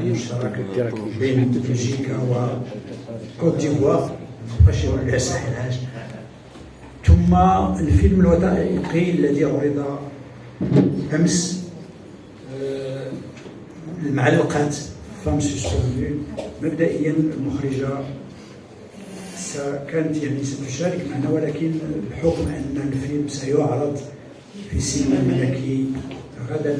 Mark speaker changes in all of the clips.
Speaker 1: المشترك بين بلجيكا وكوت ديفوار باش يولي ساحلاش. ثم الفيلم الوثائقي الذي عرض امس المعلقات فام سسبوندو. مبدئيا المخرجه كانت ستشارك معنا، ولكن بحكم ان الفيلم سيعرض في السينما الملكي غدا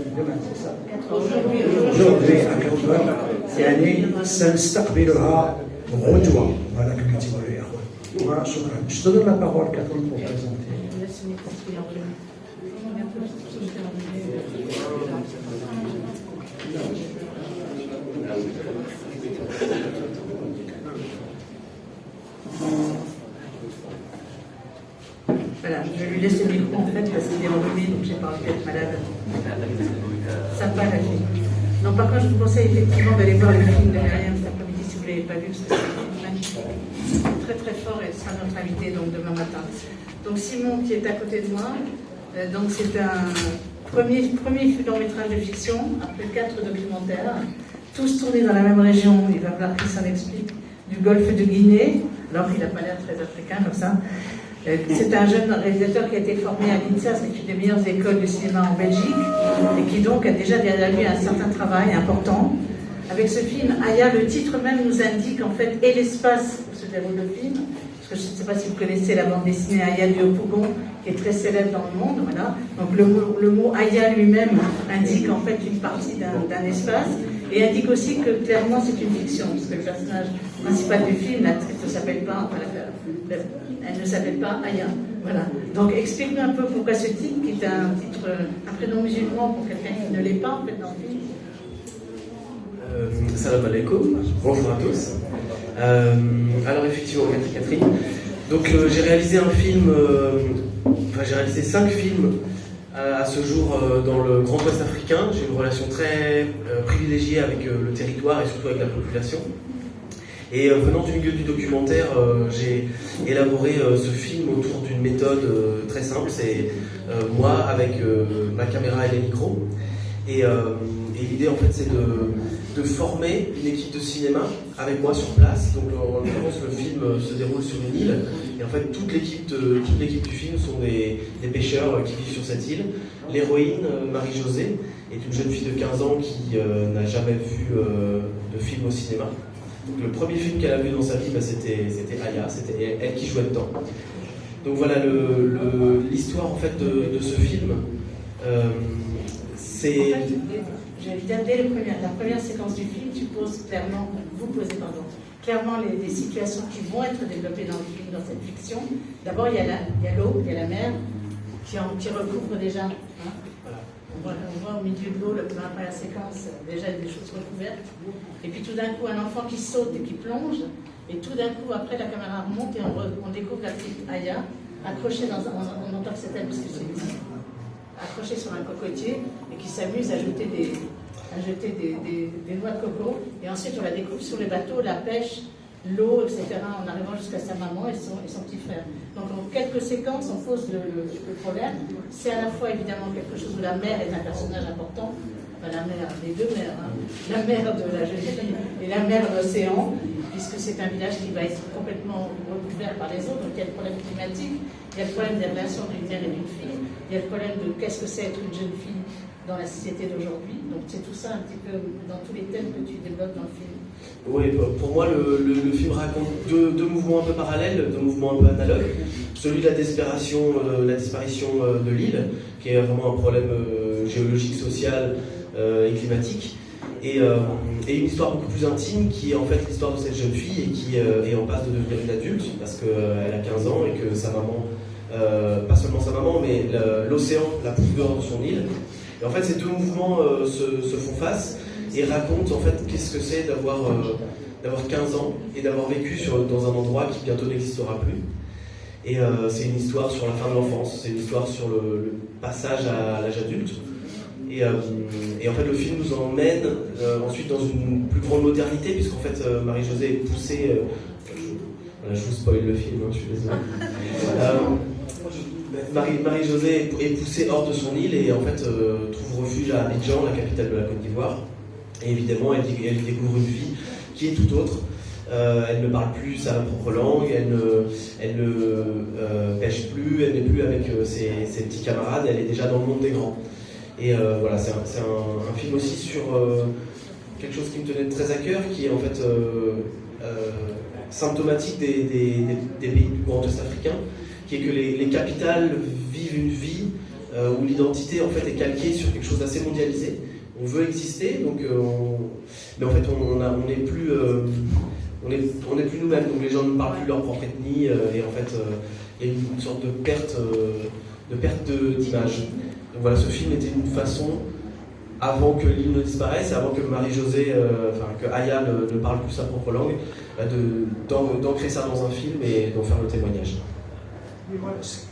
Speaker 1: يعني سنستقبلها غدوه، ولا كما تقولوا يا اخوان. وشكرا. Je te donne la parole, Catherine, pour présenter.
Speaker 2: Voilà, je lui laisse le micro en fait parce qu'il est enrhumé, donc j'ai pas envie d'être malade. Sympa la fille. Non, par contre, je vous conseille effectivement d'aller voir le film de Myriam cet après-midi si vous ne l'avez pas vu, parce que c'est magnifique. Très très fort et ce sera notre invité donc demain matin. Donc Simon qui est à côté de moi, donc c'est un premier long métrage de fiction, après 4 documentaires, tous tournés dans la même région, il va falloir qu'il s'en explique, du golfe de Guinée, alors qu'il n'a pas l'air très africain comme ça. C'est un jeune réalisateur qui a été formé à l'INSA, c'est une des meilleures écoles de cinéma en Belgique, et qui donc a déjà derrière lui un certain travail important. Avec ce film, Aya, le titre même nous indique en fait et l'espace où se déroule le film, parce que je ne sais pas si vous connaissez la bande dessinée Aya du Opougon, qui est très célèbre dans le monde, voilà. Donc le mot Aya lui-même indique en fait une partie d'un espace, et indique aussi que clairement c'est une fiction, parce que le personnage principal du film, l'actrice ne s'appelle pas, enfin, elle ne s'appelle pas Aya. Voilà. Donc explique-nous un peu pourquoi ce titre, qui est un titre, un prénom musulman pour quelqu'un qui ne l'est pas en fait dans le film.
Speaker 3: Salam alaikum, bonjour à tous. Alors effectivement, merci Catherine. Donc j'ai réalisé un film, j'ai réalisé 5 films à ce jour dans le Grand Ouest africain. J'ai une relation très privilégiée avec le territoire et surtout avec la population. Et venant du milieu du documentaire, j'ai élaboré ce film autour d'une méthode très simple. C'est moi avec ma caméra et les micros. Et l'idée en fait c'est de former une équipe de cinéma avec moi sur place. Donc en l'occurrence le film se déroule sur une île et en fait toute l'équipe du film sont des pêcheurs qui vivent sur cette île. L'héroïne, Marie-Josée, est une jeune fille de 15 ans qui n'a jamais vu de film au cinéma. Donc, le premier film qu'elle a vu dans sa vie, c'était Aya, c'était elle qui jouait dedans. Donc voilà l'histoire en fait de ce film. C'est...
Speaker 2: En fait, j'allais dire, dès la première séquence du film, vous posez clairement les situations qui vont être développées dans le film, dans cette fiction. D'abord, il y a l'eau, il y a la mer, qui recouvre déjà. Hein. Voilà. On voit au milieu de l'eau, la première séquence, déjà des choses recouvertes. Et puis tout d'un coup, un enfant qui saute et qui plonge. Et tout d'un coup, après, la caméra remonte et on découvre la petite Aya accrochée on entend que c'est elle parce que c'est petit, accrochée sur un cocotier et qui s'amuse à jeter des noix de coco. Et ensuite, on la découvre sur les bateaux, la pêche, l'eau, etc., en arrivant jusqu'à sa maman et son petit frère. Donc en quelques séquences, on pose le problème. C'est à la fois évidemment quelque chose où la mère est un personnage important, enfin la mère, les deux mères, hein. La mère de la jeune fille et la mère de l'océan, puisque c'est un village qui va être complètement recouvert par les eaux, donc il y a le problème climatique, il y a le problème des relations d'une mère et d'une fille, il y a le problème de qu'est-ce que c'est être une jeune fille dans la société d'aujourd'hui. Donc c'est tout ça un petit peu dans tous les thèmes que tu développes dans le film.
Speaker 3: Oui, pour moi le film raconte deux mouvements un peu parallèles, deux mouvements un peu analogues. Celui de la disparition de l'île, qui est vraiment un problème géologique, social et climatique. Et une histoire beaucoup plus intime qui est en fait l'histoire de cette jeune fille et qui est en passe de devenir une adulte parce qu'elle a 15 ans et que sa maman, pas seulement sa maman, mais l'océan la pousse dehors de son île. Et en fait, ces deux mouvements se font face et racontent en fait qu'est-ce que c'est d'avoir 15 ans et d'avoir vécu dans un endroit qui bientôt n'existera plus. Et c'est une histoire sur la fin de l'enfance, c'est une histoire sur le passage à l'âge adulte. Et en fait, le film nous emmène ensuite dans une plus grande modernité, puisqu'en fait, Marie-Josée est poussée. Je vous spoil le film, hein, je suis désolé. Marie-Josée est poussée hors de son île et en fait trouve refuge à Abidjan, la capitale de la Côte d'Ivoire. Et évidemment, elle découvre une vie qui est tout autre. Elle ne parle plus sa propre langue, elle ne pêche plus, elle n'est plus avec ses petits camarades, elle est déjà dans le monde des grands. Et voilà, c'est un film aussi sur quelque chose qui me tenait très à cœur, qui est en fait symptomatique des pays du Grand Ouest africain, qui est que les capitales vivent une vie où l'identité en fait est calquée sur quelque chose d'assez mondialisé. On veut exister, donc mais en fait on n'est plus nous-mêmes, donc les gens ne parlent plus de leur propre ethnie, et en fait il y a une sorte de perte d'image. Donc voilà, ce film était une façon, avant que l'île ne disparaisse, avant que Marie-Josée, que Aya ne parle plus sa propre langue, d'ancrer ça dans un film et d'en faire le témoignage.
Speaker 1: Et moi, ce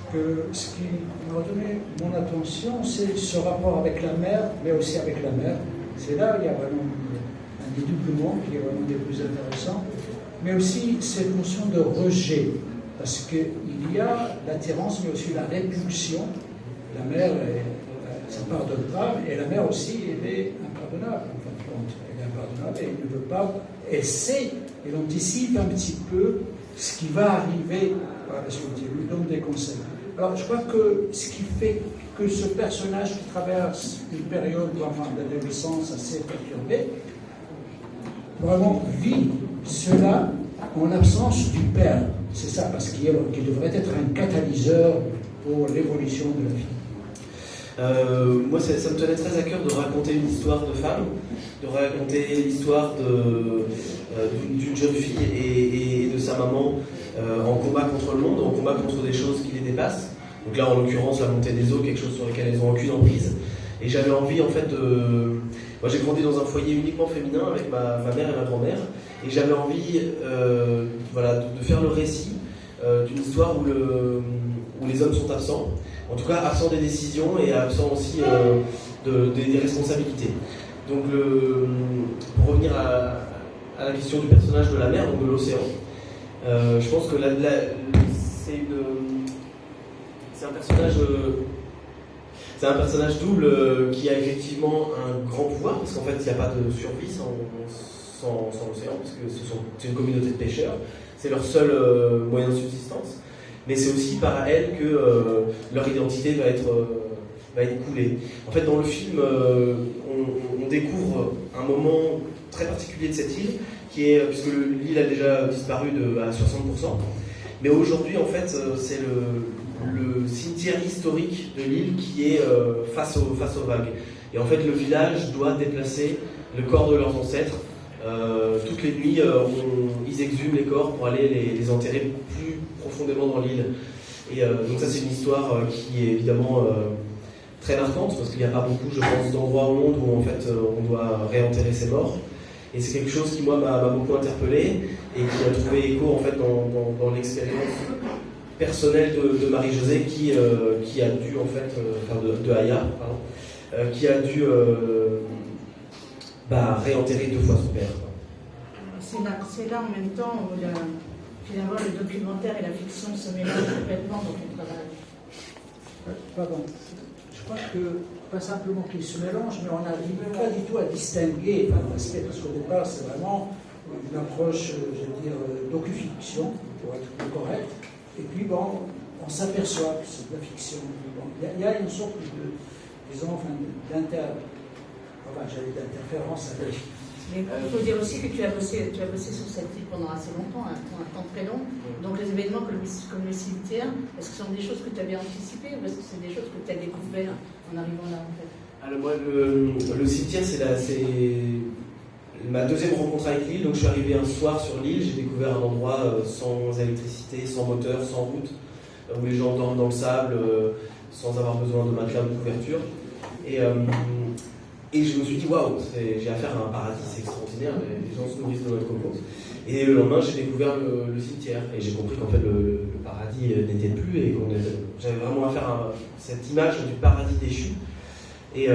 Speaker 1: qui m'a donné mon attention, c'est ce rapport avec la mer, mais aussi avec la mer. C'est là où il y a vraiment un dédoublement qui est vraiment des plus intéressants, mais aussi cette notion de rejet, parce qu'il y a l'attirance, mais aussi la répulsion. La mer, ça pardonne pas, et la mer aussi, elle est impardonnable, en fin de compte. Elle est impardonnable et elle ne veut pas, elle sait, elle anticipe un petit peu ce qui va arriver par la suite, elle lui donne des conseils. Alors, je crois que ce qui fait que ce personnage qui traverse une période d'adolescence assez perturbée, vraiment vit cela en l'absence du père. C'est ça, parce qu'il devrait être un catalyseur pour l'évolution de la vie.
Speaker 3: Moi, ça me tenait très à cœur de raconter une histoire de femme, de raconter l'histoire d'une jeune fille et de sa maman en combat contre le monde, en combat contre des choses qui les dépassent. Donc là, en l'occurrence, la montée des eaux, quelque chose sur lequel elles ont aucune emprise. Et j'avais envie, en fait, Moi, j'ai grandi dans un foyer uniquement féminin avec ma mère et ma grand-mère. Et j'avais envie de faire le récit d'une histoire où les hommes sont absents. En tout cas, absents des décisions et absents aussi des responsabilités. Donc, pour revenir à la question du personnage de la mer, donc de l'océan, je pense que c'est un personnage double qui a effectivement un grand pouvoir, parce qu'en fait, il n'y a pas de survie sans l'océan, parce que c'est une communauté de pêcheurs, c'est leur seul moyen de subsistance. Mais c'est aussi par elle que leur identité va être coulée. En fait, dans le film, on découvre un moment très particulier de cette île, qui est, puisque l'île a déjà disparu à 60%, mais aujourd'hui, en fait, c'est le cimetière historique de l'île qui est face aux vagues. Et en fait, le village doit déplacer le corps de leurs ancêtres. Toutes les nuits, ils exhument les corps pour aller les enterrer plus profondément dans l'île. Et donc ça, c'est une histoire qui est évidemment très marquante, parce qu'il n'y a pas beaucoup, je pense, d'endroits au monde où en fait on doit réenterrer ses morts. Et c'est quelque chose qui, moi, m'a beaucoup interpellé et qui a trouvé écho en fait dans l'expérience personnelle de Marie-Josée qui a dû en fait, de Aya, pardon, qui a dû réenterrer 2 fois son père.
Speaker 2: C'est là en même temps où finalement le documentaire et la fiction se mélangent complètement dans ton travail.
Speaker 1: Pardon. Je crois que, pas simplement qu'ils se mélangent, mais on n'arrive pas du tout à distinguer l'aspect, parce qu'au départ, c'est vraiment une approche, je veux dire, docu-fiction, pour être plus correct. Et puis, bon, on s'aperçoit que c'est de la fiction. Bon, il y a une sorte d'interférence avec.
Speaker 2: Mais il faut dire aussi que tu as bossé sur cette île pendant assez longtemps, un temps très long. Donc les événements comme le cimetière, est-ce que ce sont des choses que tu avais anticipées ou est-ce que c'est des choses que tu as découvertes en arrivant là en fait?
Speaker 3: Alors moi, le cimetière, c'est ma deuxième rencontre avec l'île. Donc je suis arrivé un soir sur l'île, j'ai découvert un endroit sans électricité, sans moteur, sans route, où les gens dorment dans le sable, sans avoir besoin de matelas ou de couverture. Et je me suis dit, waouh, j'ai affaire à un paradis, c'est extraordinaire, les gens se nourrissent de notre cocos. Et le lendemain, j'ai découvert le cimetière, et j'ai compris qu'en fait, le paradis n'était plus, et j'avais vraiment affaire à cette image du paradis déchu. Et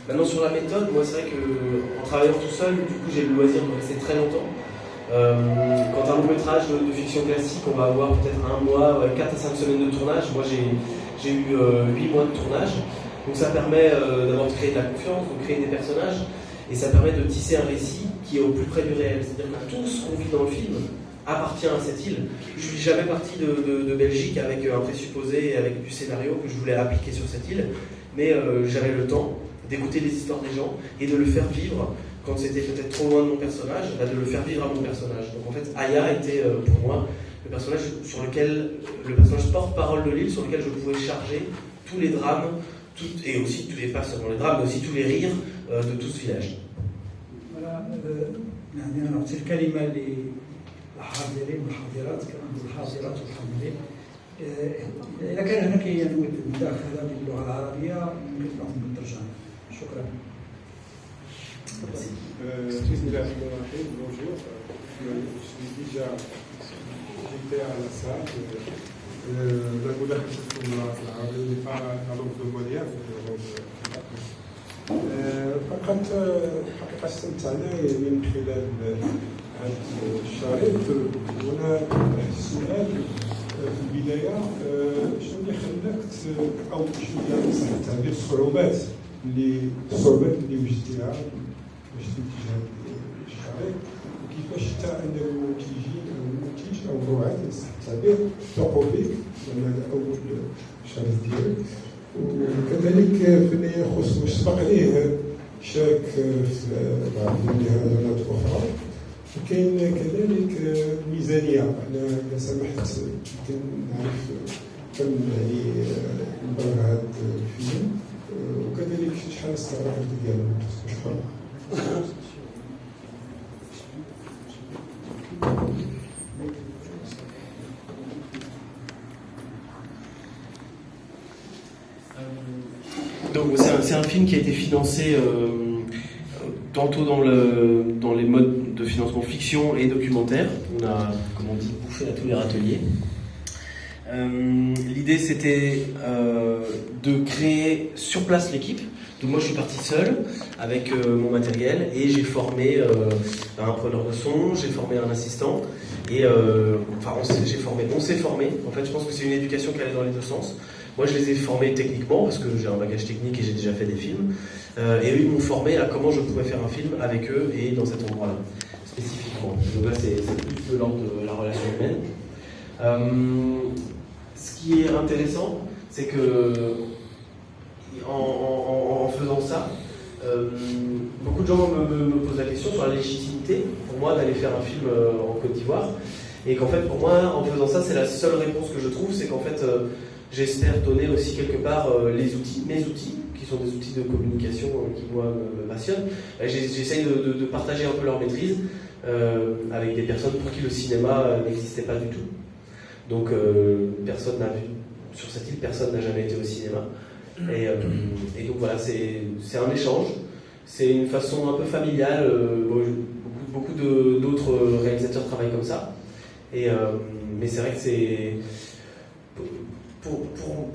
Speaker 3: maintenant, sur la méthode, moi, c'est vrai qu'en travaillant tout seul, du coup, j'ai le loisir de rester très longtemps. Quand un long métrage de fiction classique, on va avoir peut-être 1 mois, 4 à 5 semaines de tournage. Moi, j'ai eu 8 mois de tournage. Donc ça permet d'abord de créer de la confiance, de créer des personnages. et ça permet de tisser un récit qui est au plus près du réel. C'est-à-dire que tout ce qu'on vit dans le film appartient à cette île. Je suis jamais parti de Belgique avec un présupposé et avec du scénario que je voulais appliquer sur cette île, mais j'avais le temps d'écouter les histoires des gens et de le faire vivre quand c'était peut-être trop loin de mon personnage, de le faire vivre à mon personnage. Donc en fait, Aya était pour moi le personnage porte-parole de l'île sur lequel je pouvais charger tous les drames, et aussi, pas seulement les drames, mais aussi tous les rires de tout ce village.
Speaker 1: Voilà, يعني تلك الكلمة للحاضرين والحاضرات كما الحاضرات والحاضرين إذا كان هناك ينوي المداخلة باللغة العربية يمكن لكم بالترجمة. شكرا.
Speaker 4: بسم الله الرحمن الرحيم. Bonjour. Je suis déjà j'étais à la salle. La مداخلة العربية pas à l'ordre moderne. فقط حقيقة استمتعنا من خلال هذا الشريط. هنا السؤال في البداية شنو اللي خلاك أو شنو اللي صح التعبير الصعوبات اللي وجدتيها باش تنتج هذا الشريط، وكيفاش حتى أن المنتج أو الروعة صح التعبير ثقوا فيك لأن هذا أول شريط ديالك. وكذلك فيما يخص واش سبق عليه شارك في بعض المهرجانات اخرى، وكاين كذلك ميزانيه. انا سمحت يمكن نعرف كم يعني مبلغ هذا الفيلم، وكذلك شحال استغرق ديالو. شكرا.
Speaker 3: Donc c'est un film qui a été financé tantôt dans les modes de financement fiction et documentaire. On a, comme on dit, bouffé à tous les râteliers. L'idée c'était de créer sur place l'équipe. Donc moi je suis parti seul avec mon matériel et j'ai formé un preneur de son, j'ai formé un assistant et on s'est formé. En fait je pense que c'est une éducation qui allait dans les deux sens. Moi, je les ai formés techniquement, parce que j'ai un bagage technique et j'ai déjà fait des films. Et eux, ils m'ont formé à comment je pouvais faire un film avec eux et dans cet endroit-là, spécifiquement. Donc là, c'est plus de l'ordre de la relation humaine. Ce qui est intéressant, c'est que en faisant ça, beaucoup de gens me posent la question sur la légitimité, pour moi, d'aller faire un film en Côte d'Ivoire. Et qu'en fait, pour moi, en faisant ça, c'est la seule réponse que je trouve, c'est qu'en fait... j'espère donner aussi quelque part mes outils, qui sont des outils de communication qui moi me passionnent. J'essaye de partager un peu leur maîtrise avec des personnes pour qui le cinéma n'existait pas du tout. Donc personne n'a vu, sur cette île, personne n'a jamais été au cinéma. Et donc voilà, c'est un échange, c'est une façon un peu familiale, beaucoup d'autres réalisateurs travaillent comme ça. Mais c'est vrai que c'est...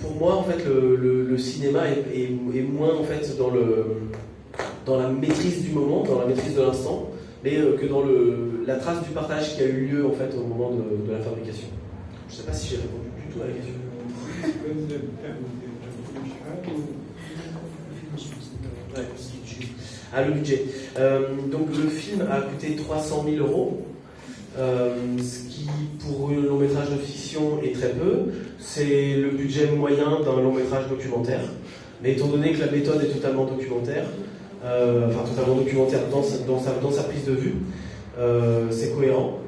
Speaker 3: Pour moi, en fait, le cinéma est moins en fait dans la maîtrise du moment, dans la maîtrise de l'instant, mais que dans la trace du partage qui a eu lieu en fait au moment de la fabrication. Je ne sais pas si j'ai répondu du tout à la question. Ah, le budget. Donc le film a coûté 300 000 €. Ce qui, pour un long métrage de fiction, est très peu. C'est le budget moyen d'un long métrage documentaire. Mais étant donné que la méthode est totalement documentaire, dans sa prise de vue, c'est cohérent.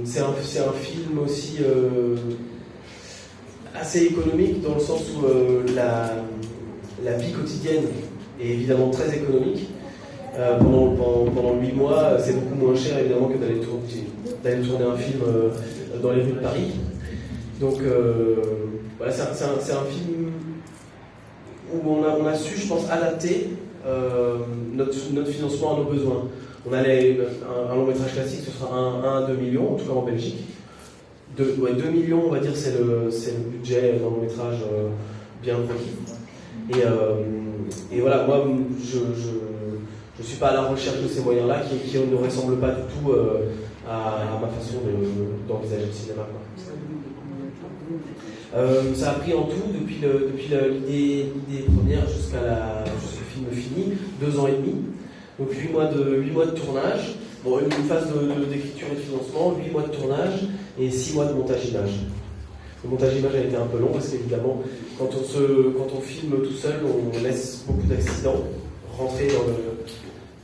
Speaker 3: C'est un film aussi assez économique, dans le sens où la vie quotidienne est évidemment très économique. Pendant 8 mois, c'est beaucoup moins cher évidemment que d'aller tourner un film dans les rues de Paris. Donc voilà, c'est un film où on a su, je pense, adapter notre financement à nos besoins. Un long métrage classique, ce sera 1 à 2 millions, en tout cas en Belgique. 2 millions, on va dire, c'est le budget d'un long métrage bien produit. Et voilà, moi, je ne suis pas à la recherche de ces moyens-là qui ne ressemblent pas du tout à ma façon d'envisager le cinéma. Ça a pris en tout, depuis l'idée première jusqu'au film fini, 2 ans et demi. Donc 8 mois de tournage, bon, une phase d'écriture et de financement, 8 mois de tournage et 6 mois de montage image. Le montage image a été un peu long parce qu'évidemment, quand on filme tout seul, on laisse beaucoup d'accidents rentrer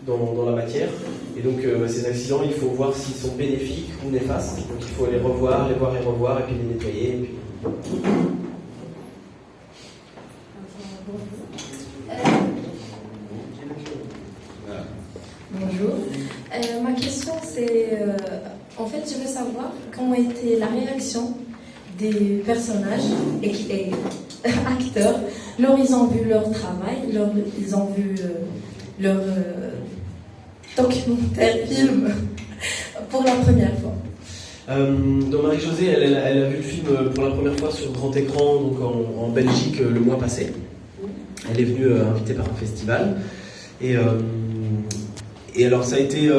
Speaker 3: dans la matière. Et donc ces accidents, il faut voir s'ils sont bénéfiques ou néfastes. Donc il faut les voir et revoir, et puis les nettoyer. Et puis...
Speaker 5: Bonjour. Ma question c'est, en fait je veux savoir comment était la réaction des personnages et acteurs lors ils ont vu leur travail, ils ont vu leur documentaire, film pour la première fois.
Speaker 3: Donc Marie-Josée, elle a vu le film pour la première fois sur grand écran donc en Belgique le mois passé. Elle est venue invitée par un festival et alors ça a été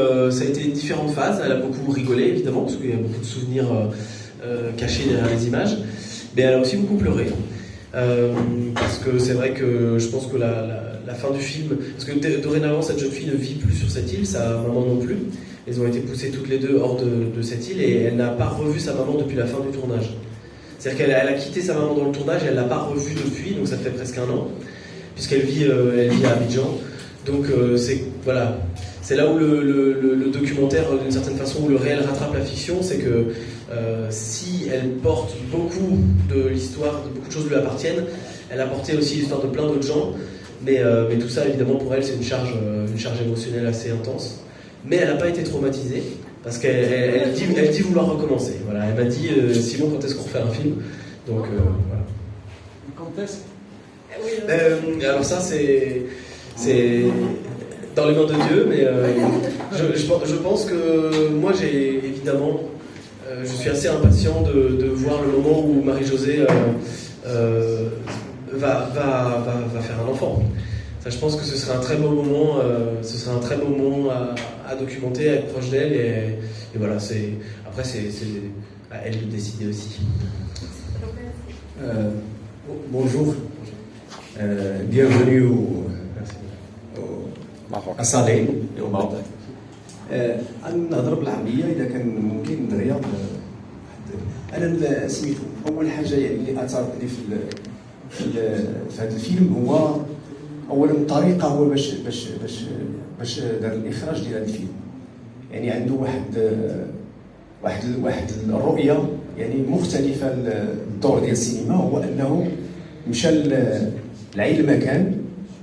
Speaker 3: différentes phases. Elle a beaucoup rigolé évidemment parce qu'il y a beaucoup de souvenirs cachés derrière les images, mais elle a aussi beaucoup pleuré parce que c'est vrai que je pense que la fin du film, parce que dorénavant cette jeune fille ne vit plus sur cette île, sa maman non plus. Elles ont été poussées toutes les deux hors de cette île et elle n'a pas revu sa maman depuis la fin du tournage. C'est-à-dire qu'elle a quitté sa maman dans le tournage et elle ne l'a pas revue depuis, donc ça fait presque 1 an, puisqu'elle vit à Abidjan. Donc c'est là où le documentaire, d'une certaine façon, où le réel rattrape la fiction, c'est que si elle porte beaucoup de l'histoire, beaucoup de choses lui appartiennent, elle a porté aussi l'histoire de plein d'autres gens, mais tout ça, évidemment, pour elle, c'est une charge émotionnelle assez intense. Mais elle n'a pas été traumatisée, parce qu'elle dit vouloir recommencer. Voilà, elle m'a dit, Simon, quand est-ce qu'on refait un film? Donc, voilà.
Speaker 1: Quand est-ce?
Speaker 3: Alors ça, c'est dans les mains de Dieu, mais je pense que moi, j'ai évidemment, je suis assez impatient de voir le moment où Marie-Josée va faire un enfant. Ça, je pense que ce serait un très beau moment, à documenter, à être proche d'elle, et voilà. Après, c'est à elle de décider aussi.
Speaker 6: Bonjour, bienvenue à Salé au Maroc. نهضر بالعربيه اذا كان ممكن دريا انا سميتو اول حاجه يعني اللي اثارتني في هذا الفيلم هو اولا الطريقه، هو باش دار الاخراج ديال هذا الفيلم. يعني عنده واحد الرؤيه يعني مختلفه. الدور ديال السينما هو انه مشى لعين المكان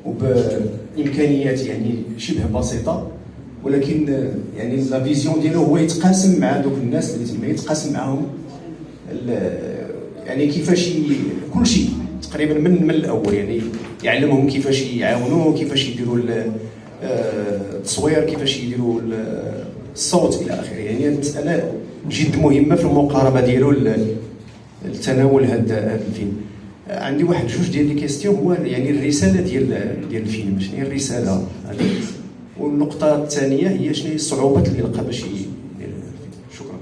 Speaker 6: وبامكانيات يعني شبه بسيطه، ولكن يعني لا فيزيون ديالو هو يتقاسم مع دوك الناس اللي تما، يتقاسم معهم يعني كيفاش كل شيء تقريبا من الاول، يعني يعلمهم كيفاش يعاونوه، كيفاش يديروا التصوير، كيفاش يديروا الصوت الى اخره. يعني هذه المساله جد مهمه في المقاربه ديالو لتناول هذا الفيلم. عندي واحد جوج ديال لي كيستيون، هو يعني الرساله ديال الفيلم، شنو هي الرساله هذه، والنقطه الثانيه هي شنو هي الصعوبات اللي لقى باش يدير الفيلم. شكرا.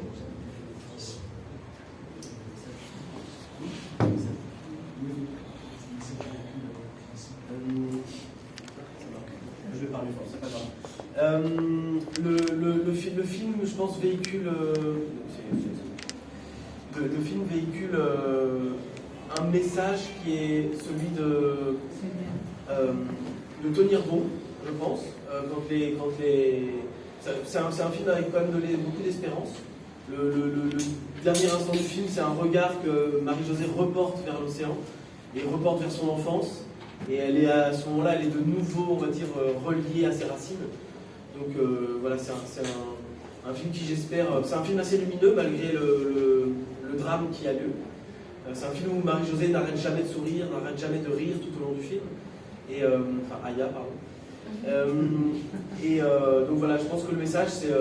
Speaker 3: Je vais parler fort, c'est pas grave. Le film, je pense, véhicule. Le film véhicule un message qui est celui de tenir bon, je pense. C'est un film avec quand même beaucoup d'espérance. Le dernier instant du film, c'est un regard que Marie-Josée reporte vers l'océan et reporte vers son enfance. Et elle est à ce moment-là, elle est de nouveau, on va dire, reliée à ses racines. Donc voilà, c'est un film qui, j'espère, c'est un film assez lumineux malgré le drame qui a lieu. C'est un film où Marie-Josée n'arrête jamais de sourire, n'arrête jamais de rire tout au long du film. Et enfin, Aya, pardon. Donc voilà, je pense que le message, c'est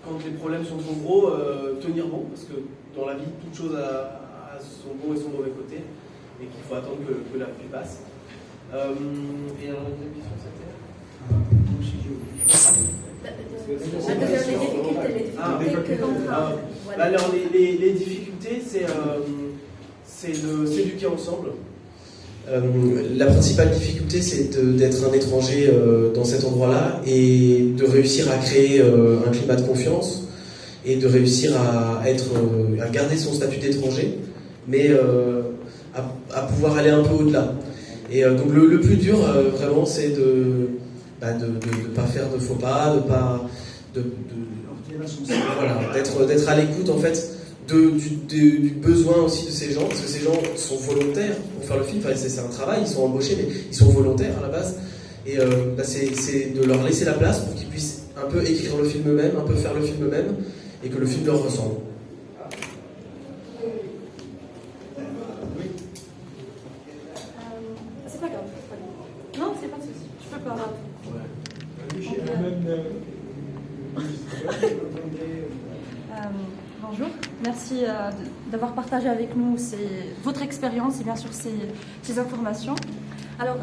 Speaker 3: quand les problèmes sont trop gros, tenir bon, parce que dans la vie, toute chose a son bon et son mauvais côté, et qu'il faut attendre que la pluie passe. Et alors, la deuxième question, c'était alors, les difficultés, c'est s'éduquer ensemble. La principale difficulté, c'est d'être un étranger dans cet endroit-là et de réussir à créer un climat de confiance et de réussir à garder son statut d'étranger, mais à pouvoir aller un peu au-delà. Et donc le plus dur, vraiment, c'est de pas faire de faux pas, d'être à l'écoute, en fait, du besoin aussi de ces gens, parce que ces gens sont volontaires pour faire le film. Enfin, c'est un travail, ils sont embauchés, mais ils sont volontaires à la base. Et c'est de leur laisser la place pour qu'ils puissent un peu écrire le film eux-mêmes, un peu faire le film eux-mêmes, et que le film leur ressemble.
Speaker 7: C'est pas grave. Non, c'est pas de souci. Je peux pas. Bonjour, merci d'avoir partagé avec nous votre expérience et bien sûr ces informations. Alors,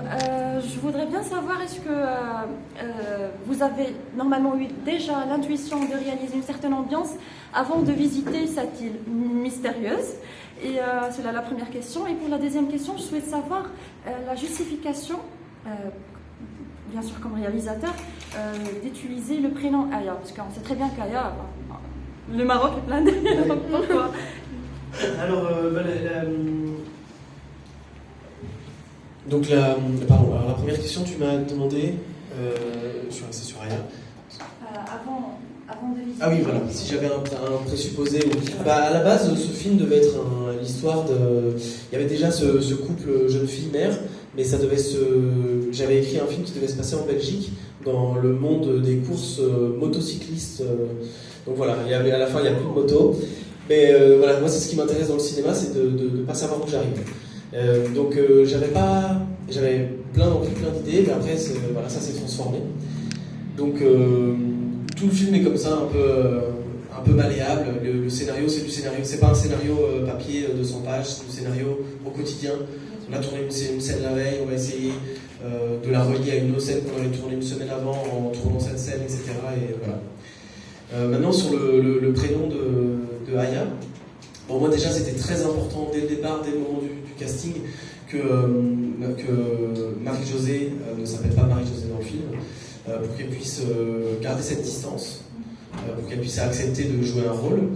Speaker 7: je voudrais bien savoir, est-ce que vous avez normalement eu déjà l'intuition de réaliser une certaine ambiance avant de visiter cette île mystérieuse? Et c'est là la première question. Et pour la deuxième question, je souhaite savoir la justification, bien sûr comme réalisateur, d'utiliser le prénom Aya, parce qu'on sait très bien qu'Aya, le Maroc est plein de... Pourquoi?
Speaker 3: Alors, donc la première question, tu m'as demandé, je suis resté sur Aya.
Speaker 7: Avant de visiter...
Speaker 3: Ah oui, voilà, si j'avais un présupposé. À la base, ce film devait être l'histoire de... Il y avait déjà ce couple jeune fille-mère, mais ça devait j'avais écrit un film qui devait se passer en Belgique, dans le monde des courses motocyclistes. Donc voilà, à la fin, il n'y a plus de moto. Mais voilà, moi, c'est ce qui m'intéresse dans le cinéma, c'est de ne pas savoir où j'arrive. Donc j'avais plein d'idées, mais après, voilà, ça s'est transformé. Donc tout le film est comme ça, un peu malléable. Le scénario, c'est du scénario. C'est pas un scénario papier de 100 pages, c'est du scénario au quotidien. On a tourné une scène la veille, on va essayer de la relier à une autre scène qu'on avait tournée une semaine avant en tournant cette scène, etc. Et voilà. Maintenant, sur le prénom de Aya, bon, moi déjà c'était très important dès le départ, dès le moment du casting, que Marie-Josée ne s'appelle pas Marie-Josée dans le film, pour qu'elle puisse garder cette distance, pour qu'elle puisse accepter de jouer un rôle.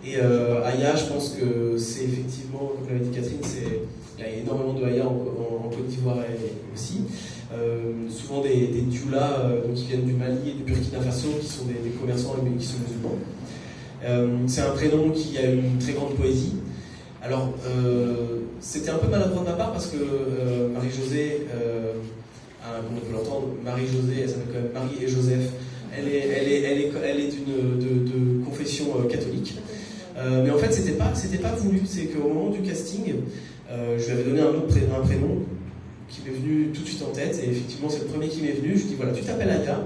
Speaker 3: Et Aya, je pense que c'est effectivement, comme l'avait dit Catherine, il y a énormément de Aya en Côte d'Ivoire aussi. Souvent des dioula qui viennent du Mali et du Burkina Faso, qui sont des commerçants qui sont musulmans. C'est un prénom qui a une très grande poésie. Alors, c'était un peu maladroit de ma part parce que Marie-Josée, comme on peut l'entendre, Marie-Josée, elle s'appelle quand même Marie et Joseph, elle est de confession catholique. Mais en fait, c'était pas voulu. C'est qu'au moment du casting, je lui avais donné un prénom qui m'est venu tout de suite en tête, et effectivement c'est le premier qui m'est venu. Je dis voilà, tu t'appelles Aya,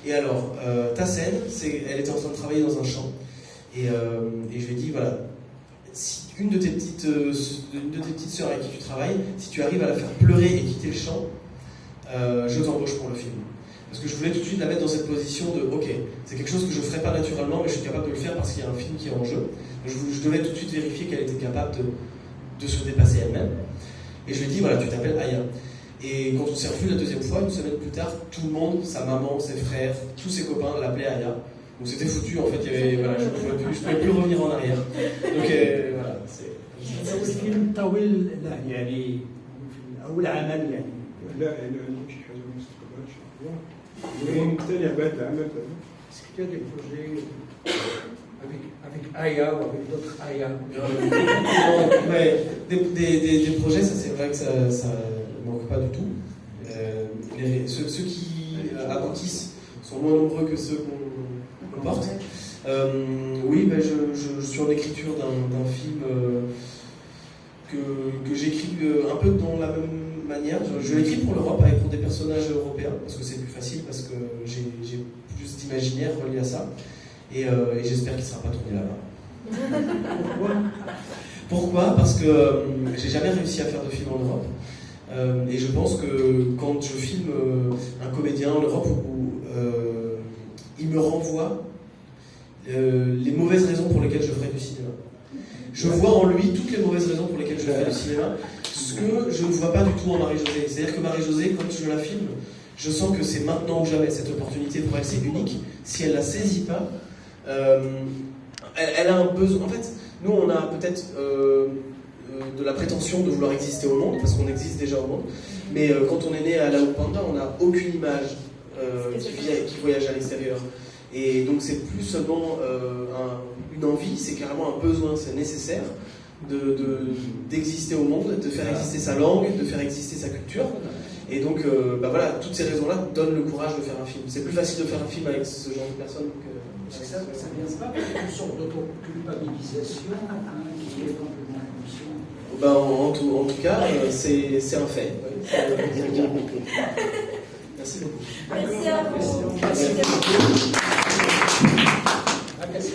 Speaker 3: et alors ta scène, elle était en train de travailler dans un champ, et je lui ai dit voilà, si une de tes petites sœurs avec qui tu travailles, si tu arrives à la faire pleurer et quitter le champ, je t'embauche pour le film. Parce que je voulais tout de suite la mettre dans cette position de ok, c'est quelque chose que je ne ferais pas naturellement, mais je suis capable de le faire parce qu'il y a un film qui est en jeu. Je devais tout de suite vérifier qu'elle était capable de se dépasser elle-même. Et je lui ai dit voilà, tu t'appelles Aya. Et quand on s'est revu la deuxième fois, une semaine plus tard, tout le monde, sa maman, ses frères, tous ses copains l'appelaient Aya. Donc c'était foutu, en fait, voilà, je ne pouvais plus revenir en arrière. Donc voilà, c'est...
Speaker 1: الفيلم طويل لا يعني أول عمل يعني
Speaker 4: لا مش حاجه مستقبل ان شاء الله ومقتنع بهذا العمل.
Speaker 1: Est-ce qu'il y a des projets avec Aya ou avec d'autres Aya?
Speaker 3: Ouais, des projets, ça c'est vrai que ça ne manque pas du tout. Ceux qui aboutissent sont moins nombreux que ceux qu'on porte. Oui, ben je suis en écriture d'un film que j'écris un peu dans la même manière. Je l'écris pour l'Europe avec pour des personnages européens parce que c'est plus facile, parce que j'ai plus d'imaginaire relié à ça, et j'espère qu'il ne sera pas tourné là-bas. Pourquoi ? Parce que j'ai jamais réussi à faire de film en Europe, et je pense que quand je filme un comédien en Europe où il me renvoie les mauvaises raisons pour lesquelles je ferai du cinéma. Je vois en lui toutes les mauvaises raisons pour lesquelles je ferai du cinéma, ce que je ne vois pas du tout en Marie-Josée. C'est-à-dire que Marie-Josée, quand je la filme, je sens que c'est maintenant ou jamais. Cette opportunité pour elle, c'est unique. Si elle ne la saisit pas, elle a un besoin. En fait, nous, on a peut-être de la prétention de vouloir exister au monde, parce qu'on existe déjà au monde. Mais quand on est né à Lao Panda, on n'a aucune image qui voyage à l'extérieur. Et donc c'est plus seulement une envie, c'est carrément un besoin, c'est nécessaire d'exister au monde, de faire exister sa langue, de faire exister sa culture. Et donc voilà, toutes ces raisons-là donnent le courage de faire un film. C'est plus facile de faire un film avec ce genre de personnes que...
Speaker 1: Ça vient pas avec une sorte d'auto-culpabilisation qui est complètement consciente.
Speaker 3: En tout cas, c'est un fait. Merci beaucoup.
Speaker 5: Merci à vous.
Speaker 1: Merci.